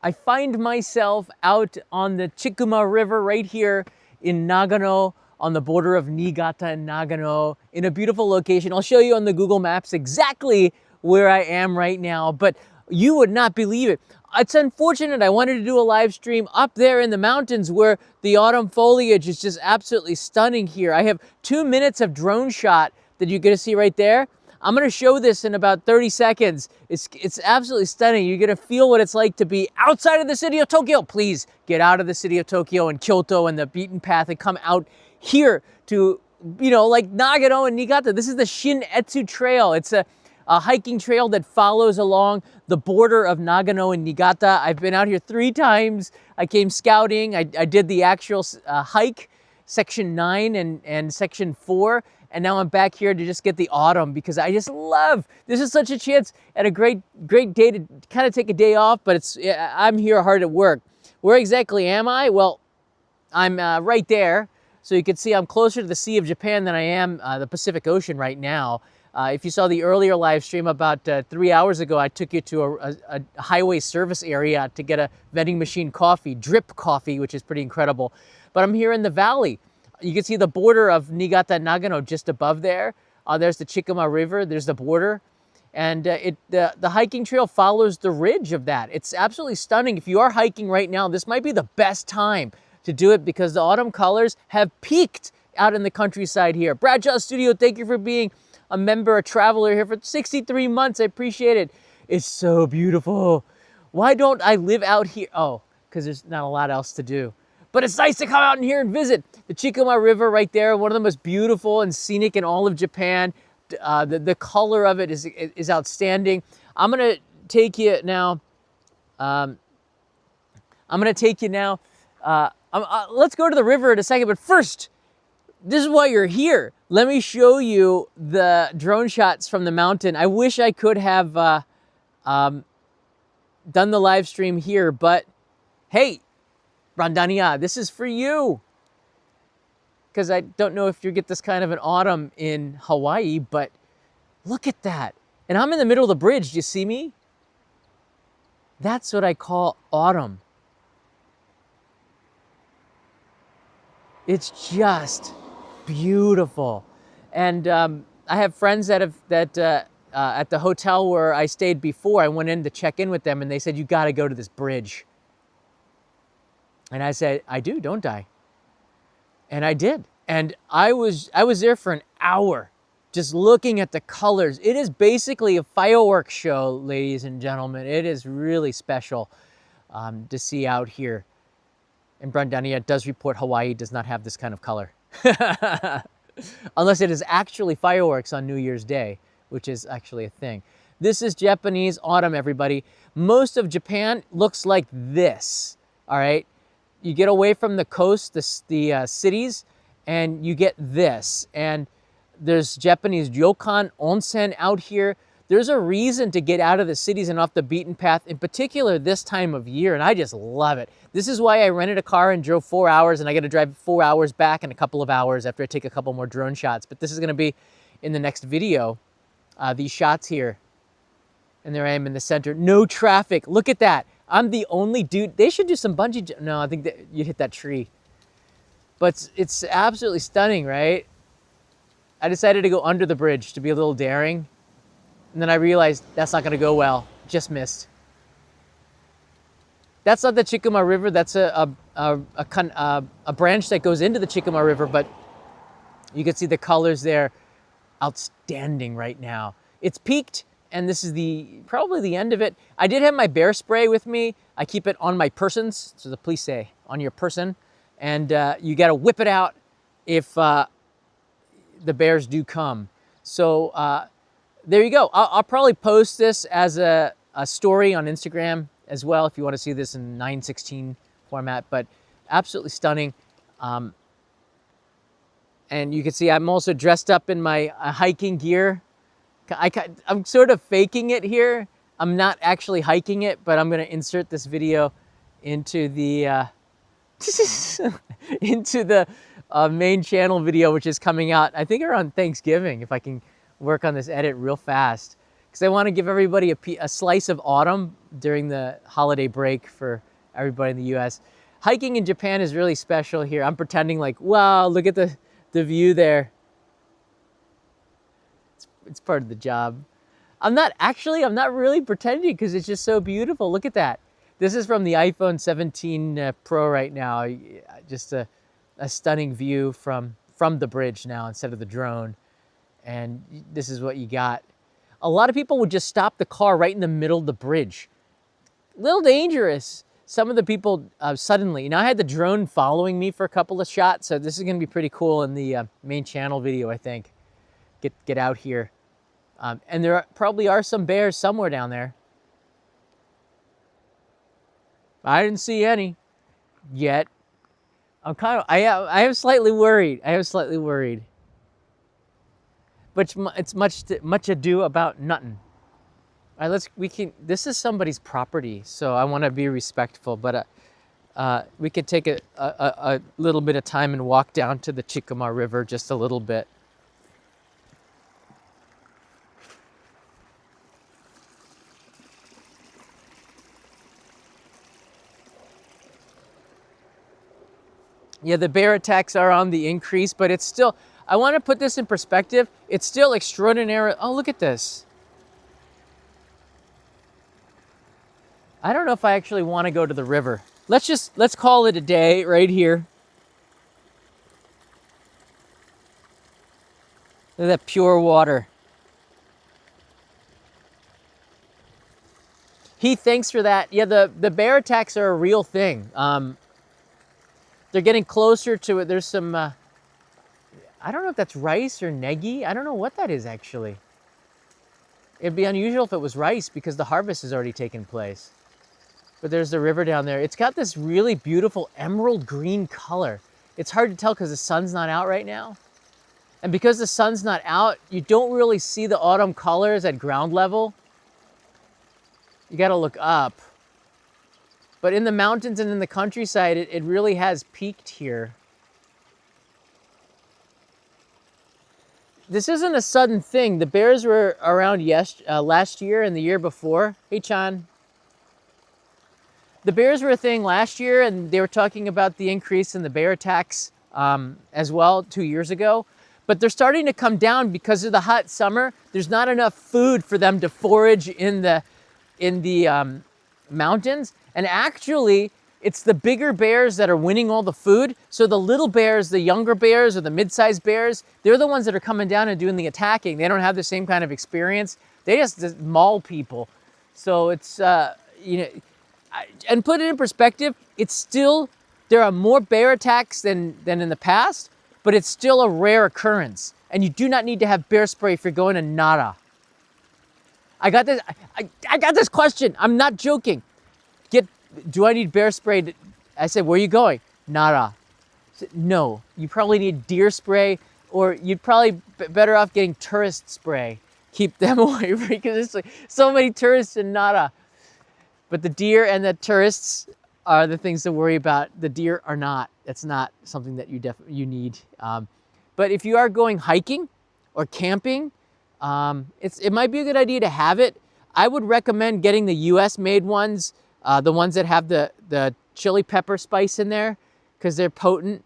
I find myself out on the Chikuma River right here in Nagano, on the border of Niigata and Nagano, in a beautiful location. I'll show you on the Google Maps exactly where I am right now, but you would not believe it. It's unfortunate. I wanted to do a live stream up there in the mountains where the autumn foliage is just absolutely stunning here. I have 2 minutes of drone shot that you're gonna see right there. I'm gonna show this in about 30 seconds. It's absolutely stunning. You're gonna feel what it's like to be outside of the city of Tokyo. Please get out of the city of Tokyo and Kyoto and the beaten path and come out here to, you know, like Nagano and Niigata. This is the Shin-Etsu Trail. It's a hiking trail that follows along the border of Nagano and Niigata. I've been out here 3 times. I came scouting. I did the actual hike, section 9 and section 4. And now I'm back here to just get the autumn because I just love, this is such a chance and a great day to kind of take a day off, but I'm here hard at work. Where exactly am I? Well, I'm right there. So you can see I'm closer to the Sea of Japan than I am the Pacific Ocean right now. If you saw the earlier live stream about 3 hours ago, I took you to a highway service area to get a vending machine coffee, drip coffee, which is pretty incredible. But I'm here in the valley. You can see the border of Niigata and Nagano just above there. There's the Chikuma River, there's the border. And the hiking trail follows the ridge of that. It's absolutely stunning. If you are hiking right now, this might be the best time to do it because the autumn colors have peaked out in the countryside here. Bradshaw Studio, thank you for being a member, a traveler here for 63 months. I appreciate it. It's so beautiful. Why don't I live out here? Oh, because there's not a lot else to do. But it's nice to come out in here and visit the Chikuma River right there, one of the most beautiful and scenic in all of Japan. The color of it is outstanding. I'm gonna take you now. Let's go to the river in a second, but first, this is why you're here. Let me show you the drone shots from the mountain. I wish I could have done the live stream here, but hey, Randania, this is for you. Because I don't know if you get this kind of an autumn in Hawaii, but look at that. And I'm in the middle of the bridge, do you see me? That's what I call autumn. It's just beautiful. And I have friends that at the hotel where I stayed before, I went in to check in with them and they said, you gotta go to this bridge. And I said, I do, don't I? And I did. And I was there for an hour just looking at the colors. It is basically a fireworks show, ladies and gentlemen. It is really special to see out here. And Brandania does report Hawaii does not have this kind of color. Unless it is actually fireworks on New Year's Day, which is actually a thing. This is Japanese autumn, everybody. Most of Japan looks like this, all right? You get away from the coast, the cities, and you get this. And there's Japanese ryokan, onsen out here. There's a reason to get out of the cities and off the beaten path, in particular this time of year, and I just love it. This is why I rented a car and drove 4 hours, and I got to drive 4 hours back in a couple of hours after I take a couple more drone shots. But this is going to be in the next video, these shots here. And there I am in the center. No traffic. Look at that. I'm the only dude. They should do some bungee. No, I think that you hit that tree. But it's absolutely stunning, right? I decided to go under the bridge to be a little daring. And then I realized that's not going to go well. Just missed. That's not the Chikuma River. That's a branch that goes into the Chikuma River. But you can see the colors there. Outstanding right now. It's peaked. And this is probably the end of it. I did have my bear spray with me. I keep it on my persons. So the police say, on your person. And you got to whip it out if the bears do come. So there you go. I'll probably post this as a story on Instagram as well if you want to see this in 9:16 format. But absolutely stunning. And you can see I'm also dressed up in my hiking gear. I'm sort of faking it here. I'm not actually hiking it, but I'm going to insert this video into the main channel video, which is coming out, I think, around Thanksgiving, if I can work on this edit real fast. because I want to give everybody a slice of autumn during the holiday break for everybody in the US. Hiking in Japan is really special here. I'm pretending like, wow, look at the view there. It's part of the job. I'm not really pretending because it's just so beautiful. Look at that. This is from the iPhone 17 Pro right now. Just a stunning view from the bridge now instead of the drone. And this is what you got. A lot of people would just stop the car right in the middle of the bridge. A little dangerous. Some of the people suddenly, now I had the drone following me for a couple of shots, so this is gonna be pretty cool in the main channel video, I think. Get out here. And there probably are some bears somewhere down there. I didn't see any yet. I am slightly worried. But it's much ado about nothing. All right, this is somebody's property, so I want to be respectful, but we could take a little bit of time and walk down to the Chikuma River just a little bit. Yeah, the bear attacks are on the increase, but it's still, I want to put this in perspective. It's still extraordinary. Oh, look at this. I don't know if I actually want to go to the river. Let's call it a day right here. Look at that pure water. Heath, thanks for that. Yeah, the bear attacks are a real thing. They're getting closer to it. There's some, I don't know if that's rice or negi. I don't know what that is actually. It'd be unusual if it was rice because the harvest has already taken place. But there's the river down there. It's got this really beautiful emerald green color. It's hard to tell because the sun's not out right now. And because the sun's not out, you don't really see the autumn colors at ground level. You gotta look up. But in the mountains and in the countryside, it really has peaked here. This isn't a sudden thing. The bears were around last year and the year before. Hey, Chan. The bears were a thing last year, and they were talking about the increase in the bear attacks as well 2 years ago. But they're starting to come down because of the hot summer. There's not enough food for them to forage in the mountains. And actually, it's the bigger bears that are winning all the food. So the little bears, the younger bears or the mid-sized bears, they're the ones that are coming down and doing the attacking. They don't have the same kind of experience. They just maul people. So it's, and put it in perspective, it's still, there are more bear attacks than in the past, but it's still a rare occurrence. And you do not need to have bear spray if you're going to Nara. I got this question. I'm not joking. Do I need bear spray? I said, where are you going? Nara. I said, no, you probably need deer spray, or you'd probably better off getting tourist spray. Keep them away because there's like so many tourists in Nara. But the deer and the tourists are the things to worry about. The deer are not. It's not something that you need. But if you are going hiking or camping, it might be a good idea to have it. I would recommend getting the US made ones. The ones that have the chili pepper spice in there because they're potent,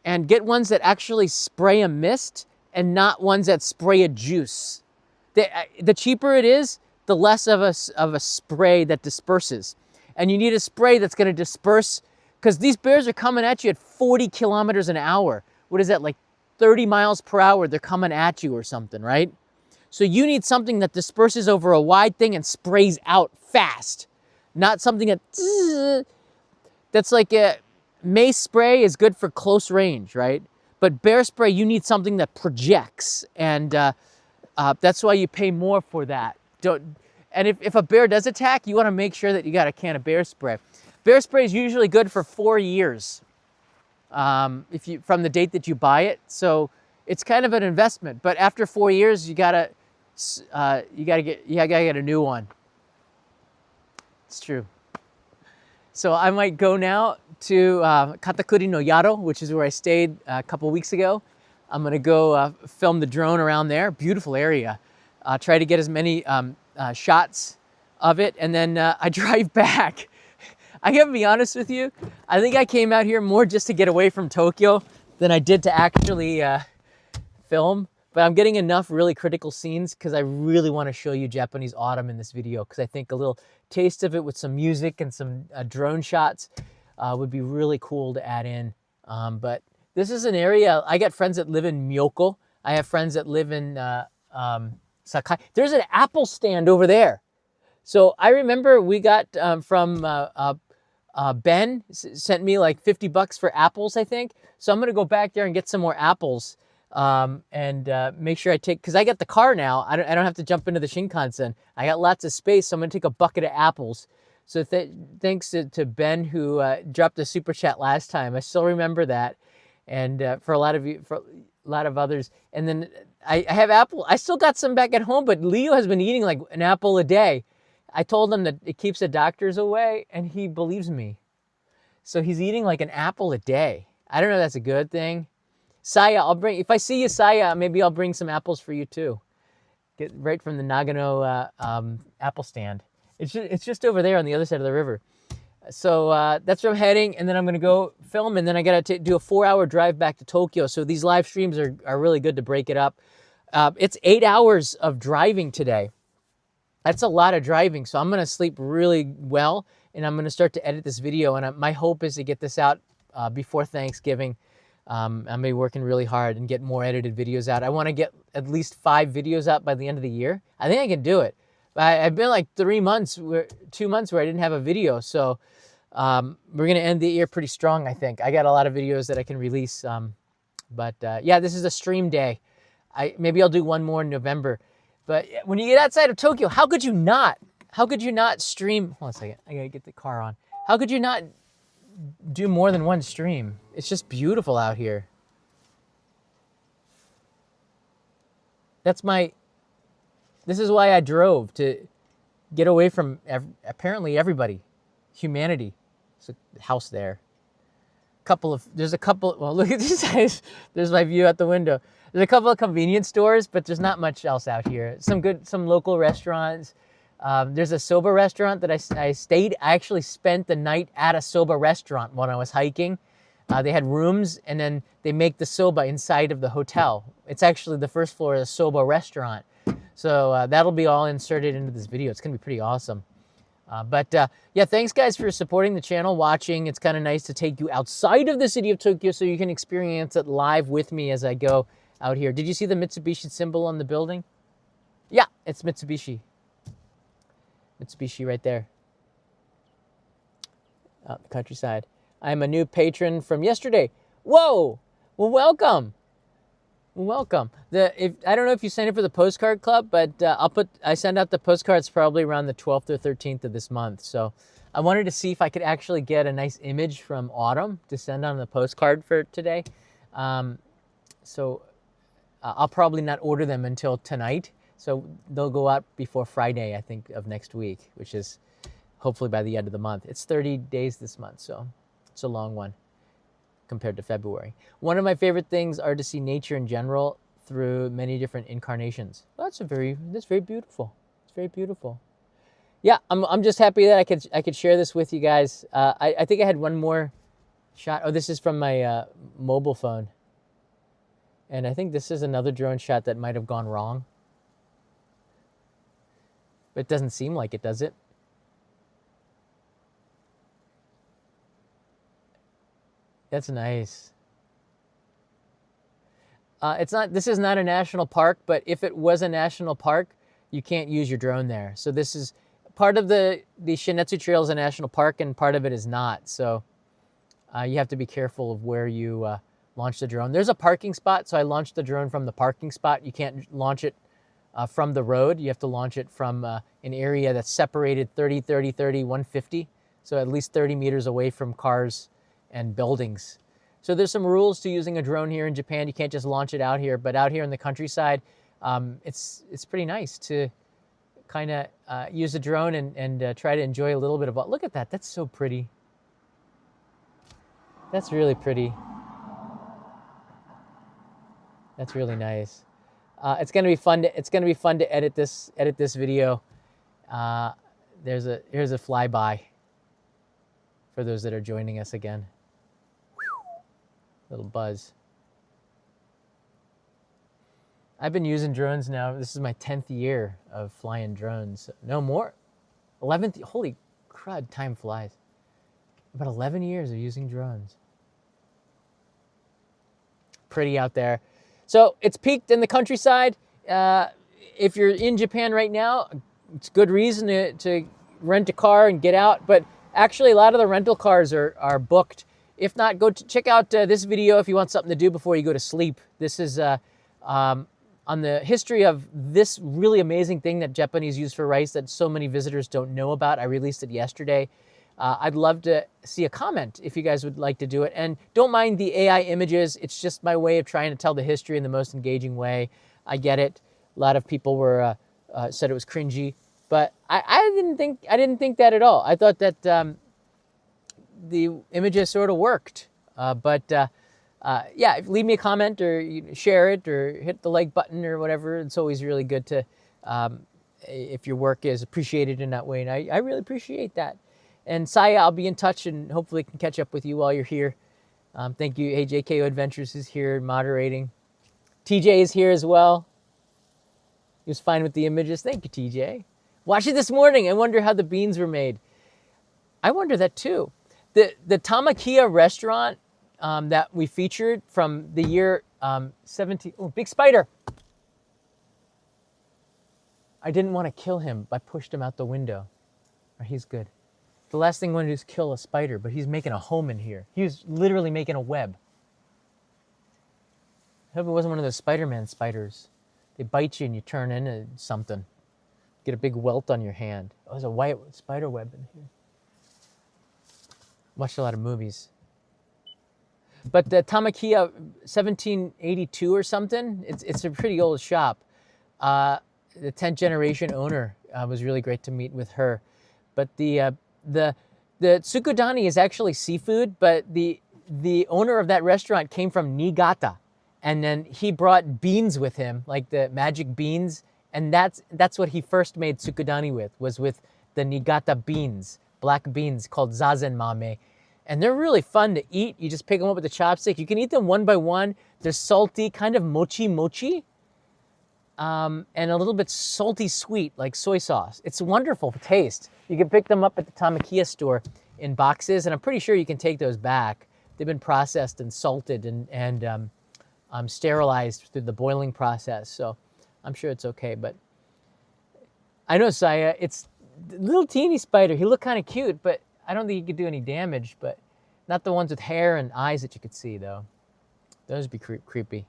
and get ones that actually spray a mist and not ones that spray a juice. The cheaper it is, the less of a spray that disperses. And you need a spray that's going to disperse because these bears are coming at you at 40 kilometers an hour. What is that, like 30 miles per hour? They're coming at you or something, right? So you need something that disperses over a wide thing and sprays out fast. Not something that's like a mace spray is good for close range, right? But bear spray, you need something that projects, and that's why you pay more for that. And if a bear does attack, you want to make sure that you got a can of bear spray. Bear spray is usually good for 4 years from the date that you buy it. So it's kind of an investment. But after 4 years, you gotta get a new one. It's true. So I might go now to Katakuri no Yaro, which is where I stayed a couple weeks ago. I'm gonna go film the drone around there. Beautiful area. Try to get as many shots of it, and then I drive back. I gotta be honest with you, I think I came out here more just to get away from Tokyo than I did to actually film. But I'm getting enough really critical scenes because I really want to show you Japanese autumn in this video, because I think a little taste of it with some music and some drone shots would be really cool to add in. But this is an area, I got friends that live in Myoko. I have friends that live in Sakai. There's an apple stand over there. So I remember we got from Ben sent me like $50 for apples, I think. So I'm gonna go back there and get some more apples and make sure I take, because I got the car now. I don't have to jump into the Shinkansen. I got lots of space, so I'm gonna take a bucket of apples. So thanks to Ben who dropped a super chat last time. I still remember that, and for a lot of you, for a lot of others. And then I have apple. I still got some back at home, but Leo has been eating like an apple a day. I told him that it keeps the doctors away, and he believes me. So he's eating like an apple a day. I don't know if that's a good thing. Saya, I'll bring, if I see you, Saya, maybe I'll bring some apples for you too. Get right from the Nagano apple stand. It's just over there on the other side of the river. So that's where I'm heading, and then I'm gonna go film, and then I gotta do a 4-hour drive back to Tokyo. So these live streams are really good to break it up. It's 8 hours of driving today. That's a lot of driving, so I'm gonna sleep really well, and I'm gonna start to edit this video, and my hope is to get this out before Thanksgiving. I'm gonna be working really hard and get more edited videos out. I wanna get at least 5 videos out by the end of the year. I think I can do it. I've been like 2 months where I didn't have a video, so we're gonna end the year pretty strong, I think. I got a lot of videos that I can release, but yeah, this is a stream day. Maybe I'll do one more in November. But when you get outside of Tokyo, how could you not stream? Hold on a second, I gotta get the car on. How could you not do more than one stream? It's just beautiful out here. This is why I drove, to get away from apparently everybody, humanity. There's a house there. There's a couple, well, look at this guys. There's my view out the window. There's a couple of convenience stores, but there's not much else out here. Some local restaurants. There's a soba restaurant that I stayed. I actually spent the night at a soba restaurant when I was hiking. They had rooms, and then they make the soba inside of the hotel. It's actually the first floor of a soba restaurant. So that'll be all inserted into this video. It's gonna be pretty awesome. Yeah, thanks guys for supporting the channel, watching. It's kind of nice to take you outside of the city of Tokyo so you can experience it live with me as I go out here. Did you see the Mitsubishi symbol on the building? Yeah, it's Mitsubishi. Mitsubishi right there. Out in the countryside. I'm a new patron from yesterday. Whoa! Well, welcome. Welcome. I don't know if you signed up for the postcard club, but I send out the postcards probably around the 12th or 13th of this month. So I wanted to see if I could actually get a nice image from autumn to send on the postcard for today. So I'll probably not order them until tonight. So they'll go out before Friday, I think, of next week, which is hopefully by the end of the month. It's 30 days this month, so it's a long one compared to February. One of my favorite things are to see nature in general through many different incarnations. That's very beautiful. It's very beautiful. Yeah, I'm just happy that I could share this with you guys. I think I had one more shot. Oh, this is from my mobile phone. And I think this is another drone shot that might have gone wrong. But it doesn't seem like it, does it? That's nice. This is not a national park, but if it was a national park, you can't use your drone there. So this is part of the Shinetsu Trail is a national park, and part of it is not. So you have to be careful of where you launch the drone. There's a parking spot, so I launched the drone from the parking spot. You can't launch it from the road. You have to launch it from an area that's separated 30, 30, 30, 150. So at least 30 meters away from cars and buildings. So there's some rules to using a drone here in Japan. You can't just launch it out here, but out here in the countryside, it's pretty nice to kind of use a drone and try to enjoy a little bit of what. Look at that, that's so pretty. That's really pretty. That's really nice. It's gonna be fun to edit this video Here's a flyby for those that are joining us again. Whew. Little buzz. I've been using drones now. This is my 10th year of flying drones. No more. 11th. Holy crud, time flies. About 11 years of using drones. Pretty out there. So it's peaked in the countryside. If you're in Japan right now, it's good reason to rent a car and get out. But actually, a lot of the rental cars are booked. If not, go check out this video if you want something to do before you go to sleep. This is on the history of this really amazing thing that Japanese use for rice that so many visitors don't know about. I released it yesterday. I'd love to see a comment if you guys would like to do it. And don't mind the AI images. It's just my way of trying to tell the history in the most engaging way. I get it. A lot of people were said it was cringy, but I didn't think that at all. I thought that the images sort of worked. Yeah, leave me a comment or share it or hit the like button or whatever. It's always really good to if your work is appreciated in that way, and I really appreciate that. And Saya, I'll be in touch and hopefully can catch up with you while you're here. Thank you. Hey, JKO Adventures is here moderating. TJ is here as well. He was fine with the images. Thank you, TJ. Watched it this morning. I wonder how the beans were made. I wonder that too. The Tamakia restaurant that we featured from the year 17. Oh, big spider. I didn't want to kill him. I pushed him out the window. He's good. The last thing I want to do is kill a spider, but he's making a home in here. He was literally making a web. I hope it wasn't one of those Spider-Man spiders. They bite you and you turn into something. Get a big welt on your hand. Oh, there's a white spider web in here. Watched a lot of movies. But the Tamakia 1782 or something, it's a pretty old shop. The 10th generation owner was really great to meet with her. But the tsukudani is actually seafood, but the owner of that restaurant came from Niigata, and then he brought beans with him, like the magic beans, and that's what he first made tsukudani with the Niigata beans, black beans called zazen mame, and they're really fun to eat. You just pick them up with a chopstick. You can eat them one by one. They're salty, kind of mochi, and a little bit salty sweet, like soy sauce. It's wonderful taste. You can pick them up at the Tamakia store in boxes, and I'm pretty sure you can take those back. They've been processed and salted and sterilized through the boiling process, so I'm sure it's okay. But I know, Saya, it's a little teeny spider. He looked kind of cute, but I don't think he could do any damage, but not the ones with hair and eyes that you could see, though. Those would be creepy.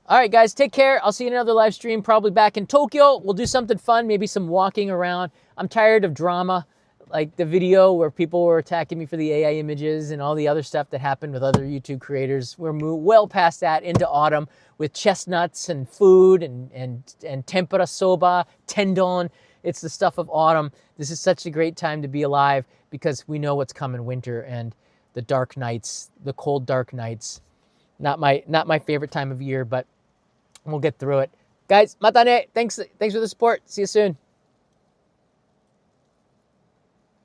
All right, guys, take care. I'll see you in another live stream, probably back in Tokyo. We'll do something fun, maybe some walking around. I'm tired of drama, like the video where people were attacking me for the AI images and all the other stuff that happened with other YouTube creators. We're well past that, into autumn with chestnuts and food and tempura soba, tendon. It's the stuff of autumn. This is such a great time to be alive because we know what's coming winter and the dark nights, the cold, dark nights. Not my favorite time of year, but we'll get through it. Guys, mata ne. Thanks for the support. See you soon.